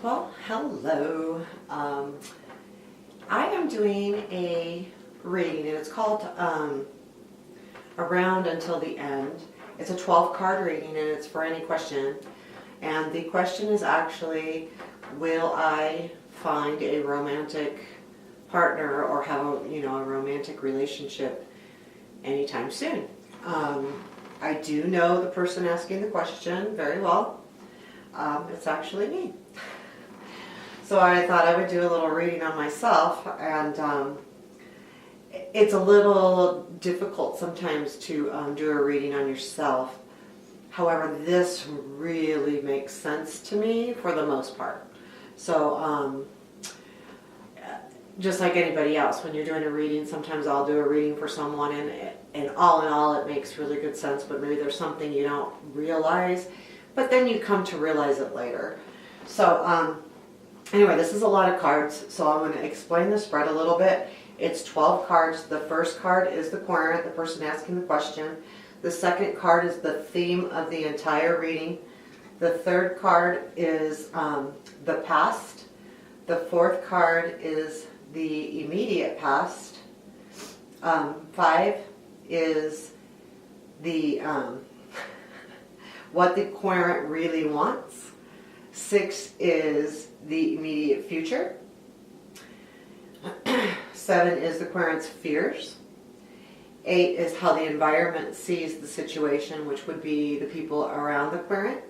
Well, hello. I am doing a reading, and it's called Around Until the End. It's a 12-card reading, and it's for any question. And the question is actually, will I find a romantic partner or have a romantic relationship anytime soon? I do know the person asking the question very well. It's actually me. So I thought I would do a little reading on myself, and it's a little difficult sometimes to do a reading on yourself. However, this really makes sense to me for the most part. So just like anybody else, when you're doing a reading, sometimes I'll do a reading for someone, and all in all it makes really good sense, but maybe there's something you don't realize, but then you come to realize it later. So anyway, this is a lot of cards, so I'm going to explain the spread a little bit. It's 12 cards. The first card is the querent, the person asking the question. The second card is the theme of the entire reading. The third card is the past. The fourth card is the immediate past. 5 is the what the querent really wants. 6 is the immediate future. 7 is the querent's fears. 8 is how the environment sees the situation, which would be the people around the querent.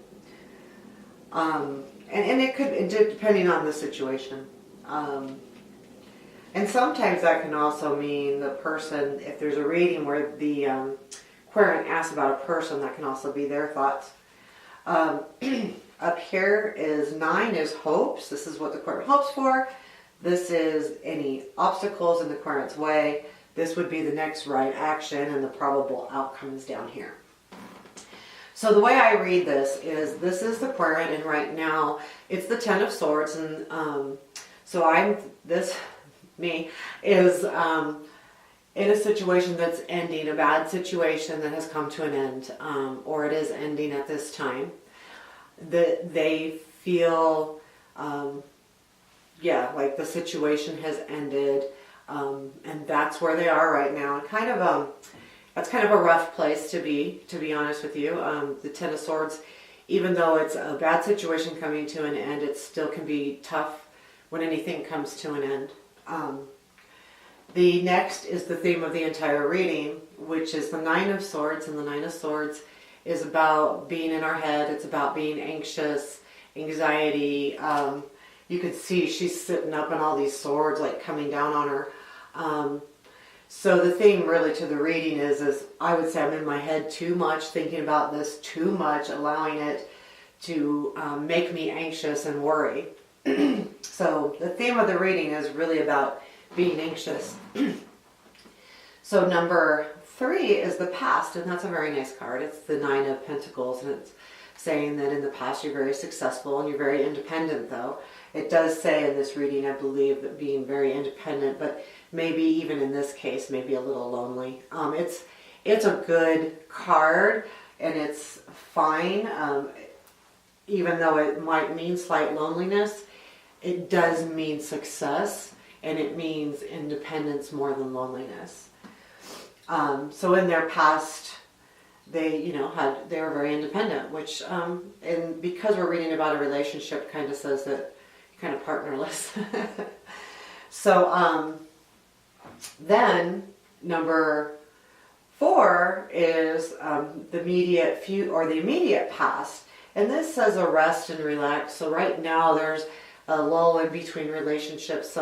And it could, depending on the situation. And sometimes that can also mean the person, if there's a reading where the querent asks about a person, that can also be their thoughts. Up here is 9 is hopes. This is what the querent hopes for. This is any obstacles in the querent's way. This would be the next right action, and the probable outcome is down here. So the way I read this is the querent, and right now it's the 10 of Swords, and so me is in a situation that's ending, a bad situation that has come to an end, or it is ending at this time. That they feel, like the situation has ended, and that's where they are right now. And that's kind of a rough place to be honest with you. The 10 of Swords, even though it's a bad situation coming to an end, it still can be tough when anything comes to an end. The next is the theme of the entire reading, which is the 9 of Swords, and the 9 of Swords is about being in our head. It's about being anxious, anxiety. You can see she's sitting up and all these swords like coming down on her. So the theme really to the reading is I would say I'm in my head too much, thinking about this too much, allowing it to make me anxious and worry. So the theme of the reading is really about being anxious. So number 3 is the past, and that's a very nice card. It's the 9 of Pentacles, and it's saying that in the past you're very successful and you're very independent, though. It does say in this reading, I believe, that being very independent, but maybe even in this case, maybe a little lonely. It's a good card, and it's fine. Even though it might mean slight loneliness, it does mean success, and it means independence more than loneliness. So in their past, they were very independent, which and because we're reading about a relationship, kind of says that you're kind of partnerless. So then number 4 is the immediate the immediate past, and this says a rest and relax. So right now there's a lull in between relationships.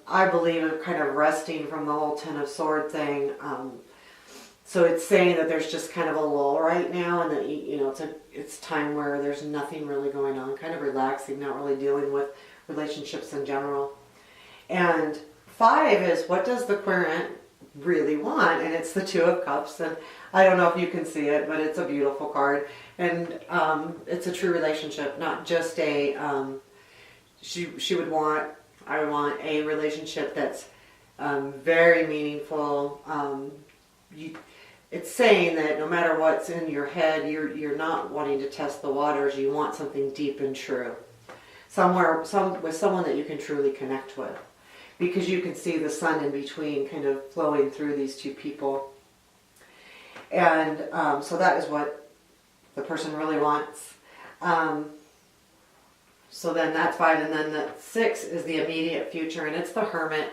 I believe in kind of resting from the whole 10 of Sword thing. So it's saying that there's just kind of a lull right now, and that it's time where there's nothing really going on, kind of relaxing, not really dealing with relationships in general. And 5 is, what does the querent really want? And it's the 2 of Cups, and I don't know if you can see it, but it's a beautiful card, and it's a true relationship, not just a I would want a relationship that's very meaningful. It's saying that no matter what's in your head, you're not wanting to test the waters. You want something deep and true. with someone that you can truly connect with, because you can see the sun in between kind of flowing through these two people. And so that is what the person really wants. So then that's 5, and then the 6 is the immediate future, and it's the Hermit.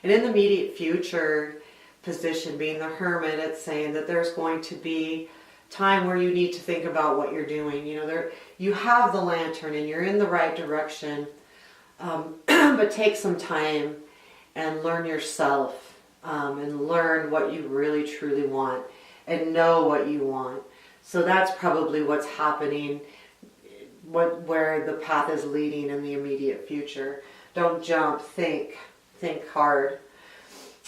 And in the immediate future position, being the Hermit, it's saying that there's going to be time where you need to think about what you're doing. You know, you have the Lantern and you're in the right direction, but take some time and learn yourself, and learn what you really truly want and know what you want. So that's probably what's happening, where the path is leading in the immediate future. Don't jump, think hard.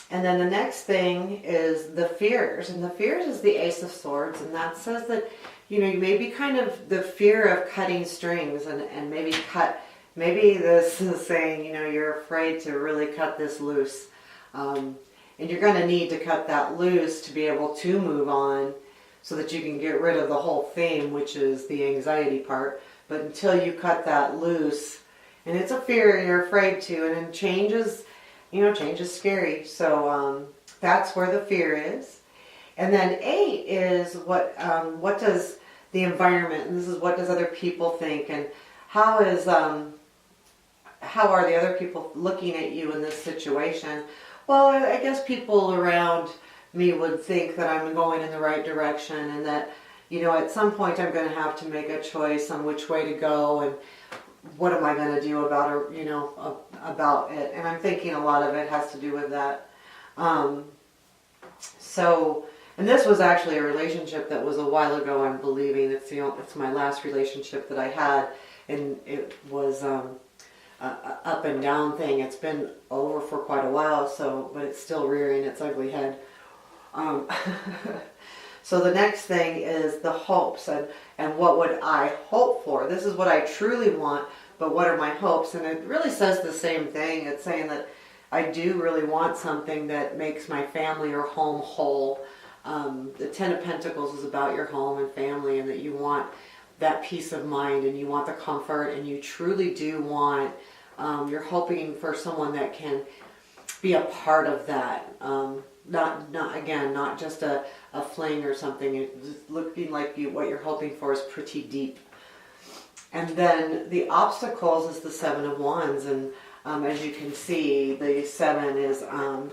And then the next thing is the fears. And the fears is the Ace of Swords. And that says that, you know, you may be kind of the fear of cutting strings and maybe this is saying, you know, you're afraid to really cut this loose. And you're going to need to cut that loose to be able to move on, so that you can get rid of the whole theme, which is the anxiety part. But until you cut that loose, and it's a fear, you're afraid to, and then change is scary. So that's where the fear is. And then 8 is what does the environment, and this is what does other people think, and how are the other people looking at you in this situation? Well, I guess people around me would think that I'm going in the right direction, and that, you know, at some point I'm going to have to make a choice on which way to go, and what am I going to do about it. And I'm thinking a lot of it has to do with that. And this was actually a relationship that was a while ago, I'm believing. It's my last relationship that I had, and it was a up and down thing. It's been over for quite a while, but it's still rearing its ugly head. So the next thing is the hopes, and what would I hope for? This is what I truly want, but what are my hopes? And it really says the same thing. It's saying that I do really want something that makes my family or home whole. The 10 of Pentacles is about your home and family, and that you want that peace of mind, and you want the comfort, and you truly do want, you're hoping for someone that can be a part of that. Not just a fling or something. It's looking like what you're hoping for is pretty deep. And then the obstacles is the 7 of Wands, and as you can see, the 7 is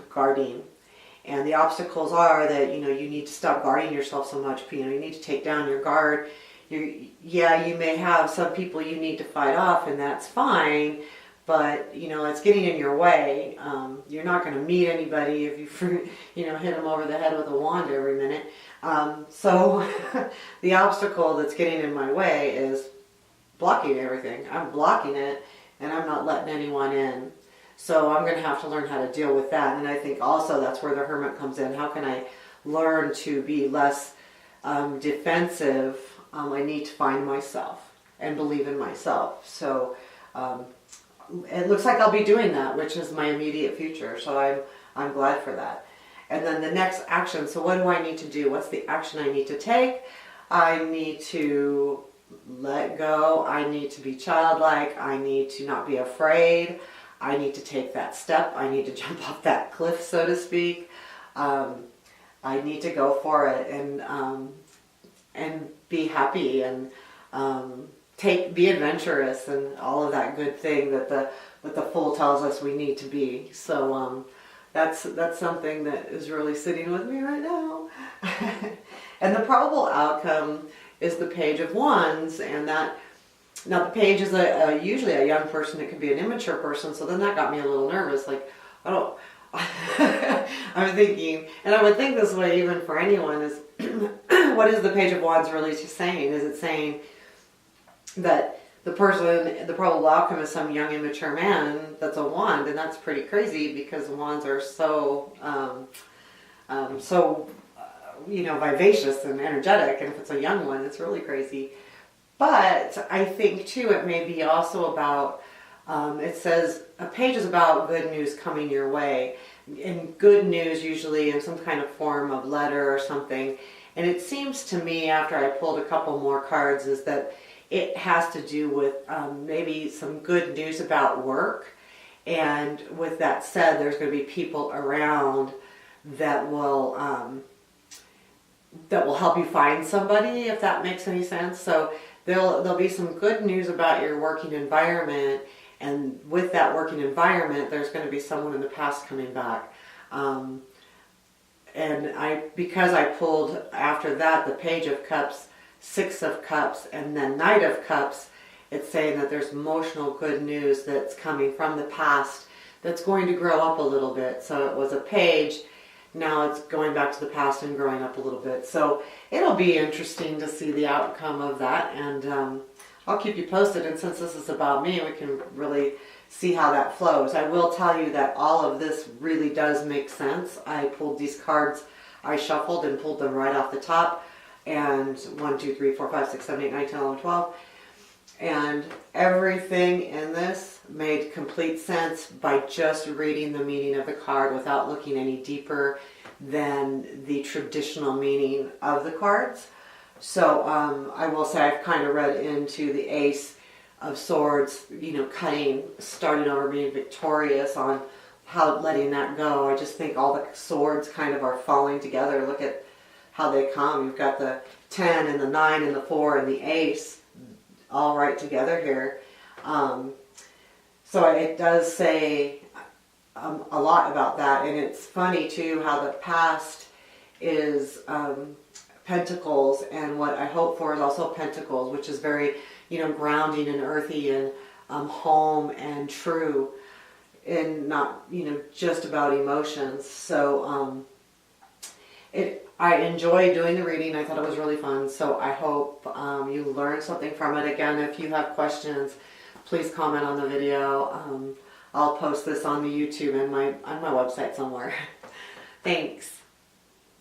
guarding. And the obstacles are that, you know, you need to stop guarding yourself so much. You know, you need to take down your guard. You may have some people you need to fight off, and that's fine. But, you know, it's getting in your way. You're not going to meet anybody if you, hit them over the head with a wand every minute. So the obstacle that's getting in my way is blocking everything. I'm blocking it, and I'm not letting anyone in. So I'm going to have to learn how to deal with that. And I think also that's where the Hermit comes in. How can I learn to be less defensive? I need to find myself and believe in myself. So it looks like I'll be doing that, which is my immediate future. So I'm glad for that. And then the next action. So what do I need to do? What's the action I need to take? I need to let go. I need to be childlike. I need to not be afraid. I need to take that step. I need to jump off that cliff, so to speak. I need to go for it and be happy and be adventurous and all of that good thing that the Fool tells us we need to be. So that's something that is really sitting with me right now. And the probable outcome is the Page of Wands, and that. Now the page is usually a young person. It could be an immature person. So then that got me a little nervous. Like, I'm thinking, and I would think this way even for anyone, is what is the Page of Wands really saying? Is it saying that the probable outcome is some young immature man that's a wand? And that's pretty crazy, because wands are so vivacious and energetic. And if it's a young one, it's really crazy. But I think, too, it may be also about, it says, a page is about good news coming your way. And good news usually in some kind of form of letter or something. And it seems to me, after I pulled a couple more cards, is that it has to do with maybe some good news about work. And with that said, there's going to be people around that will help you find somebody, if that makes any sense. So there'll be some good news about your working environment, and with that working environment, there's going to be someone in the past coming back. And because I pulled after that the Page of Cups, Six of Cups, and then Knight of Cups, it's saying that there's emotional good news that's coming from the past that's going to grow up a little bit. So it was a page, now it's going back to the past and growing up a little bit. So it'll be interesting to see the outcome of that, and I'll keep you posted. And since this is about me, we can really see how that flows. I will tell you that all of this really does make sense. I pulled these cards, I shuffled and pulled them right off the top, and 1, 2, 3, 4, 5, 6, 7, 8, 9, 10, 11, 12. And everything in this made complete sense by just reading the meaning of the card without looking any deeper than the traditional meaning of the cards. So I will say I've kind of read into the Ace of Swords, cutting, starting over, being victorious, on how letting that go. I just think all the swords kind of are falling together. Look at how they come. You've got the 10 and the 9 and the 4 and the Ace all right together here. So it does say a lot about that, and it's funny too how the past is Pentacles, and what I hope for is also Pentacles, which is very grounding and earthy and home and true, and not just about emotions. So I enjoy doing the reading. I thought it was really fun, so I hope you learned something from it. Again, if you have questions, please comment on the video. I'll post this on the YouTube and on my website somewhere. Thanks.